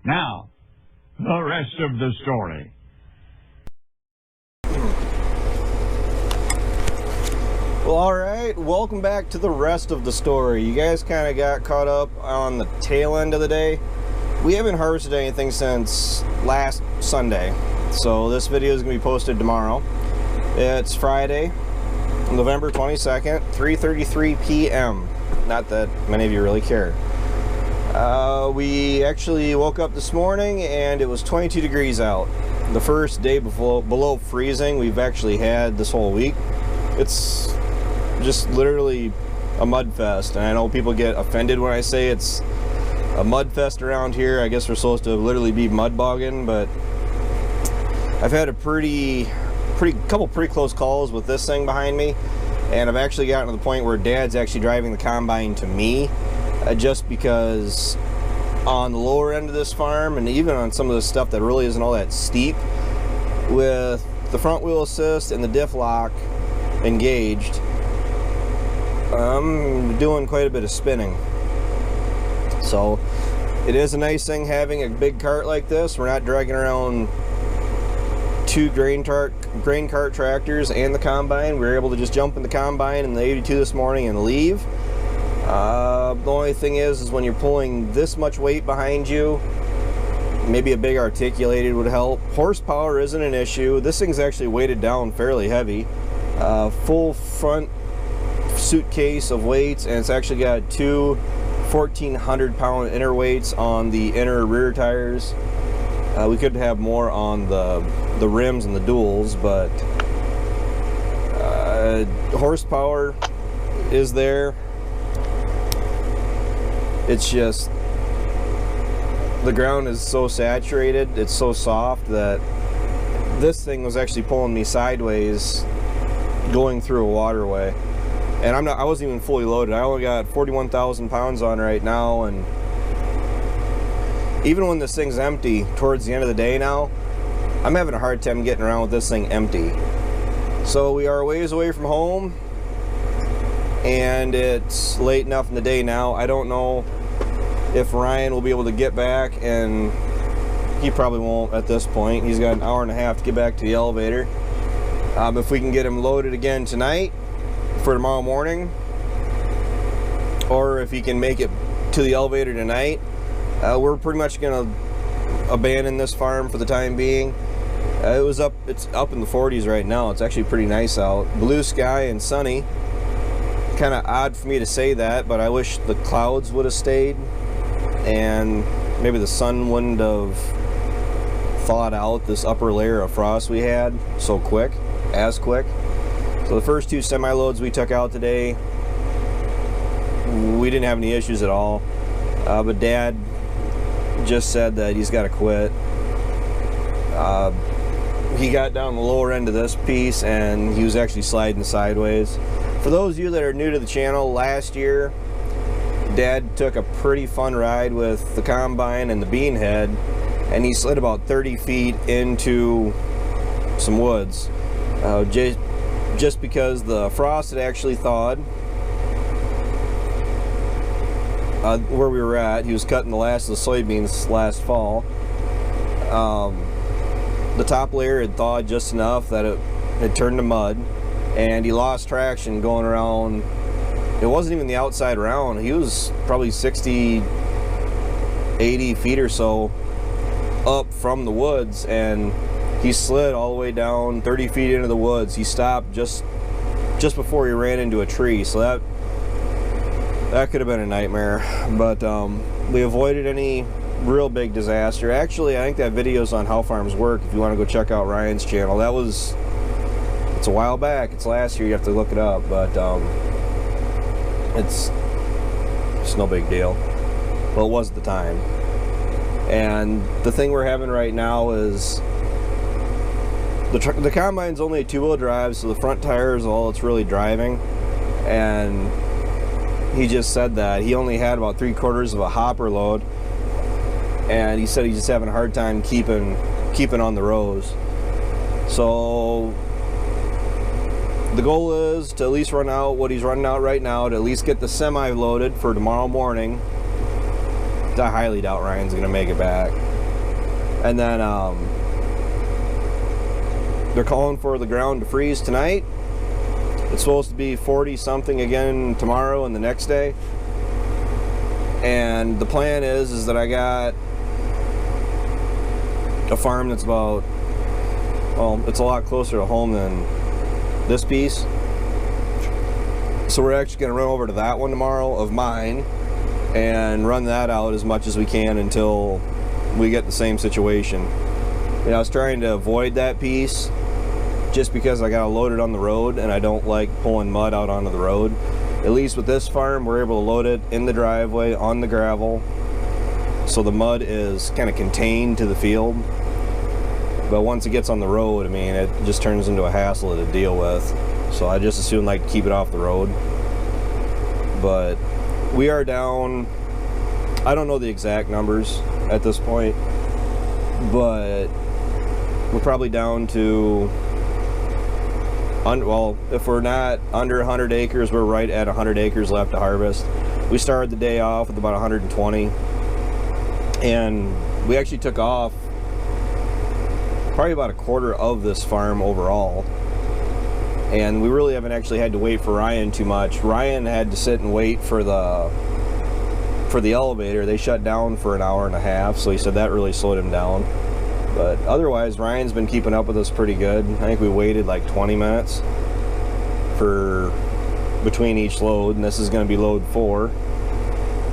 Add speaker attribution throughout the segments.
Speaker 1: Now, the rest of the story.
Speaker 2: Well, alright, welcome back to the rest of the story. You guys kind of got caught up on the tail end of the day. We haven't harvested anything since last Sunday, so this video is going to be posted tomorrow. It's Friday, November 22nd, 3:33 p.m. Not that many of you really care. We actually woke up this morning and it was 22 degrees out. The first day below freezing we've actually had this whole week. It's just literally a mud fest, and I know people get offended when I say it's a mud fest around here. I guess we're supposed to literally be mud bogging, but I've had a couple pretty close calls with this thing behind me, and I've actually gotten to the point where Dad's actually driving the combine to me, just because on the lower end of this farm, and even on some of the stuff that really isn't all that steep, with the front wheel assist and the diff lock engaged, I'm doing quite a bit of spinning. So it is a nice thing having a big cart like this. We're not dragging around two grain cart tractors and the combine. We were able to just jump in the combine in the 82 this morning and leave. The only thing is when you're pulling this much weight behind you, maybe a big articulated would help. Horsepower isn't an issue. This thing's actually weighted down fairly heavy. Full front suitcase of weights, and it's actually got two 1,400-pound inner weights on the inner rear tires. We could have more on the rims and the duals, but horsepower is there. It's just the ground is so saturated, it's so soft that this thing was actually pulling me sideways going through a waterway. And I wasn't even fully loaded. I only got 41,000 pounds on right now, and even when this thing's empty towards the end of the day now, I'm having a hard time getting around with this thing empty. So we are a ways away from home, and it's late enough in the day now. I don't know if Ryan will be able to get back, and he probably won't at this point. He's got an hour and a half to get back to the elevator. If we can get him loaded again tonight for tomorrow morning, or if he can make it to the elevator tonight, we're pretty much gonna abandon this farm for the time being. It's up in the 40s right now. It's actually pretty nice out, blue sky and sunny. Kind of odd for me to say that, but I wish the clouds would have stayed and maybe the sun wouldn't have thawed out this upper layer of frost we had so quick. So the first two semi-loads we took out today, we didn't have any issues at all. But Dad just said that he's got to quit. He got down the lower end of this piece and he was actually sliding sideways. For those of you that are new to the channel, last year Dad took a pretty fun ride with the combine and the bean head, and he slid about 30 feet into some woods. Just because the frost had actually thawed where we were at. He was cutting the last of the soybeans last fall. The top layer had thawed just enough that it had turned to mud, and he lost traction going around. It wasn't even the outside round. He was probably 60, 80 feet or so up from the woods, and he slid all the way down 30 feet into the woods. He stopped just before he ran into a tree, so that could have been a nightmare. But we avoided any real big disaster. Actually, I think that video's on How Farms Work if you want to go check out Ryan's channel. It's a while back. It's last year. You have to look it up, but it's no big deal. Well, it was at the time. And the thing we're having right now is the combine's only a two-wheel drive, so the front tire is all it's really driving. And he just said that he only had about 3/4 of a hopper load, and he said he's just having a hard time keeping on the rows. So the goal is to at least run out what he's running out right now, to at least get the semi loaded for tomorrow morning, I highly doubt Ryan's gonna make it back. And then they're calling for the ground to freeze tonight. It's supposed to be 40 something again tomorrow and the next day. And the plan is that I got a farm that's about, well, it's a lot closer to home than this piece. So we're actually going to run over to that one tomorrow of mine and run that out as much as we can until we get the same situation. I was trying to avoid that piece just because I got to load it on the road, and I don't like pulling mud out onto the road. At least with this farm, we're able to load it in the driveway on the gravel, so the mud is kind of contained to the field. But once it gets on the road, I mean, it just turns into a hassle to deal with. So I just assume like keep it off the road. But we are down, I don't know the exact numbers at this point, but we're probably down to, well, if we're not under 100 acres, we're right at 100 acres left to harvest. We started the day off with about 120, and we actually took off probably about a quarter of this farm overall. And we really haven't actually had to wait for Ryan too much. Ryan had to sit and wait for the elevator. They shut down for an hour and a half, so he said that really slowed him down. But otherwise, Ryan's been keeping up with us pretty good. I think we waited like 20 minutes for between each load, and this is going to be load 4.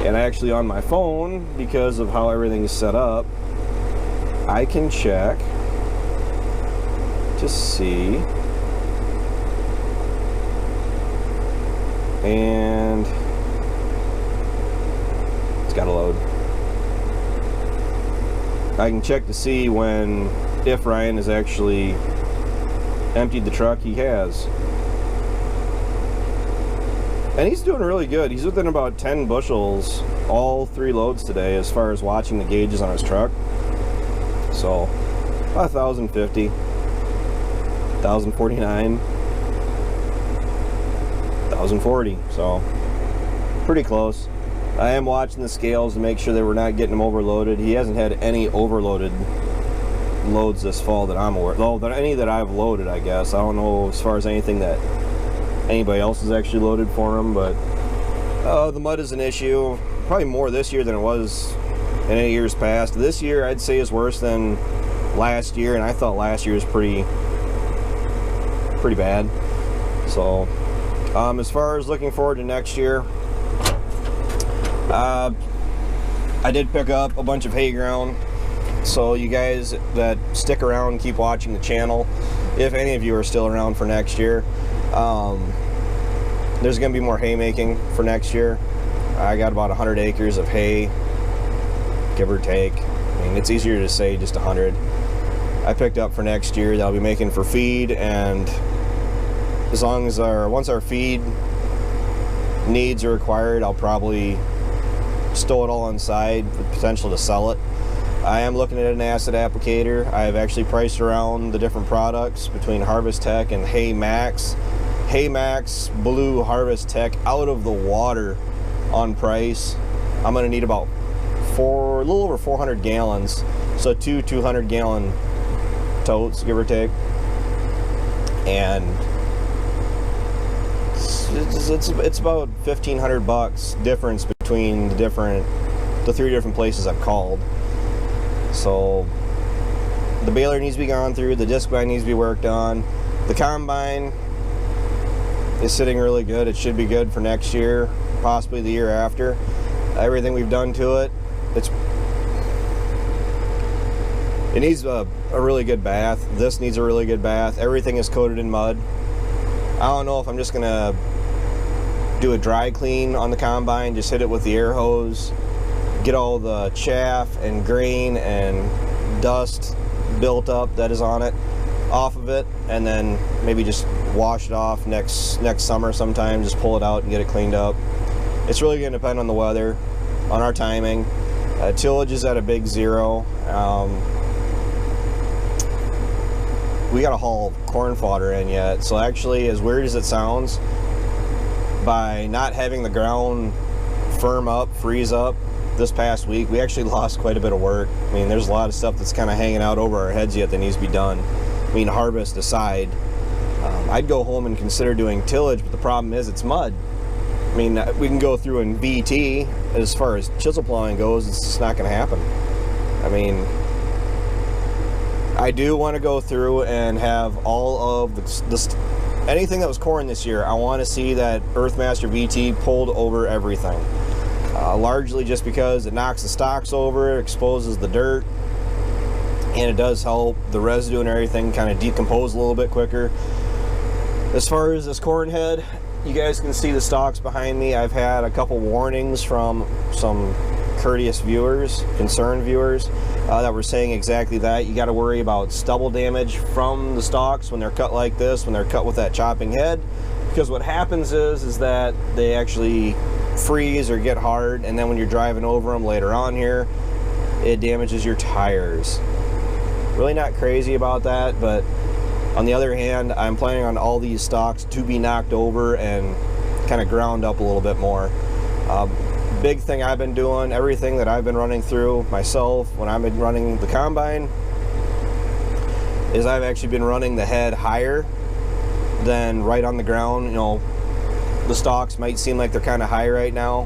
Speaker 2: And actually on my phone, because of how everything is set up, I can check to see. And it's got to load. I can check to see if Ryan has actually emptied the truck. He has. And he's doing really good. He's within about 10 bushels all 3 loads today as far as watching the gauges on his truck. So, 1,050, 1,049. 1,040, so pretty close. I am watching the scales to make sure that we're not getting him overloaded. He hasn't had any overloaded loads this fall that I'm aware of. Well, any that I've loaded, I guess. I don't know as far as anything that anybody else has actually loaded for him, but the mud is an issue. Probably more this year than it was in any years past. This year, I'd say, is worse than last year, and I thought last year was pretty bad. So as far as looking forward to next year, I did pick up a bunch of hay ground, so you guys that stick around, keep watching the channel, if any of you are still around for next year, there's going to be more haymaking for next year. I got about 100 acres of hay, give or take. I mean, it's easier to say just 100. I picked up for next year that I'll be making for feed, and as long as once our feed needs are acquired, I'll probably stow it all on side with potential to sell it. I am looking at an acid applicator. I have actually priced around the different products between Harvest Tech and Hay Max. Hay Max blew Harvest Tech out of the water on price. I'm going to need about a little over 400 gallons, so 2 200-gallon totes, give or take. And it's about $1,500 difference between the 3 different places I've called. So the baler needs to be gone through, the disc bind needs to be worked on. The combine is sitting really good. It should be good for next year, possibly the year after. Everything we've done to it, it needs a really good bath. This needs a really good bath. Everything is coated in mud. I don't know if I'm just gonna do a dry clean on the combine, just hit it with the air hose, get all the chaff and grain and dust built up that is on it off of it, and then maybe just wash it off next summer sometime. Just pull it out and get it cleaned up. It's really going to depend on the weather, on our timing. Tillage is at a big 0. We got to haul corn fodder in yet, so actually, as weird as it sounds, by not having the ground firm up, freeze up, this past week, we actually lost quite a bit of work. I mean, there's a lot of stuff that's kind of hanging out over our heads yet that needs to be done. I mean, harvest aside, I'd go home and consider doing tillage, but the problem is it's mud. I mean, we can go through and VT. As far as chisel plowing goes, it's just not going to happen. I mean, I do want to go through and have all of anything that was corn this year. I want to see that Earthmaster VT pulled over everything. Largely just because it knocks the stalks over, exposes the dirt, and it does help the residue and everything kind of decompose a little bit quicker. As far as this corn head, you guys can see the stalks behind me. I've had a couple warnings from some courteous viewers, concerned viewers, that were saying exactly that. You got to worry about stubble damage from the stalks when they're cut like this, when they're cut with that chopping head, because what happens is that they actually freeze or get hard, and then when you're driving over them later on here, it damages your tires. Really not crazy about that, but on the other hand, I'm planning on all these stalks to be knocked over and kind of ground up a little bit more. Big thing I've been doing, everything that I've been running through myself when I've been running the combine, is I've actually been running the head higher than right on the ground. You know, the stalks might seem like they're kind of high right now.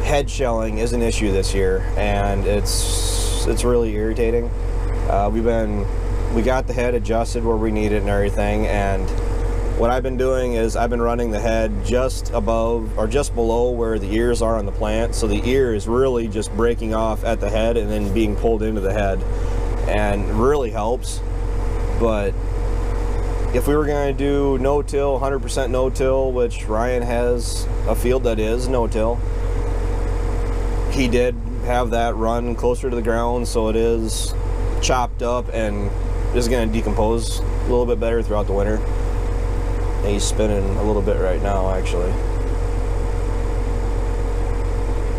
Speaker 2: Head shelling is an issue this year, and it's really irritating. We got the head adjusted where we need it and everything, and what I've been doing is I've been running the head just above or just below where the ears are on the plant, so the ear is really just breaking off at the head and then being pulled into the head, and really helps. But if we were going to do no-till, 100% no-till, which Ryan has a field that is no-till, he did have that run closer to the ground, so it is chopped up and is going to decompose a little bit better throughout the winter. And he's spinning a little bit right now, actually.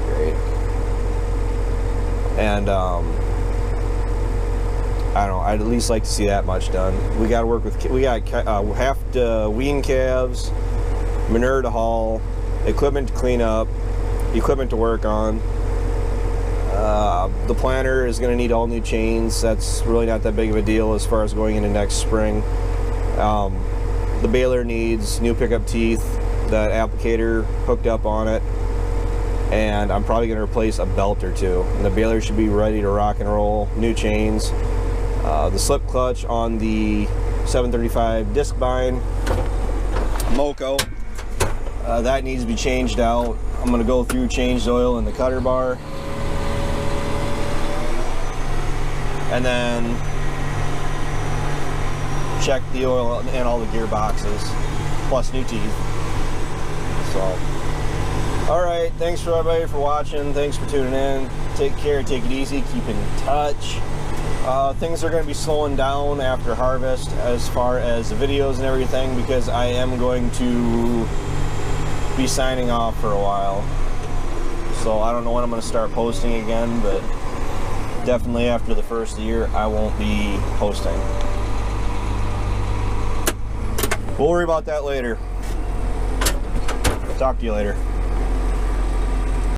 Speaker 2: Great. And I don't know, I'd at least like to see that much done. We got to work with, we have to wean calves, manure to haul, equipment to clean up, equipment to work on. The planter is going to need all new chains. That's really not that big of a deal as far as going into next spring. The baler needs new pickup teeth, that applicator hooked up on it, and I'm probably going to replace a belt or two. And the baler should be ready to rock and roll. New chains. The slip clutch on the 735 disc bind, Moco, that needs to be changed out. I'm going to go through, change the oil in the cutter bar, and then check the oil in all the gearboxes, plus new teeth. So, alright, thanks for everybody for watching, thanks for tuning in, take care, take it easy, keep in touch. Things are going to be slowing down after harvest as far as the videos and everything, because I am going to be signing off for a while. So I don't know when I'm going to start posting again, but definitely after the first of the year I won't be posting. We'll worry about that later. Talk to you later.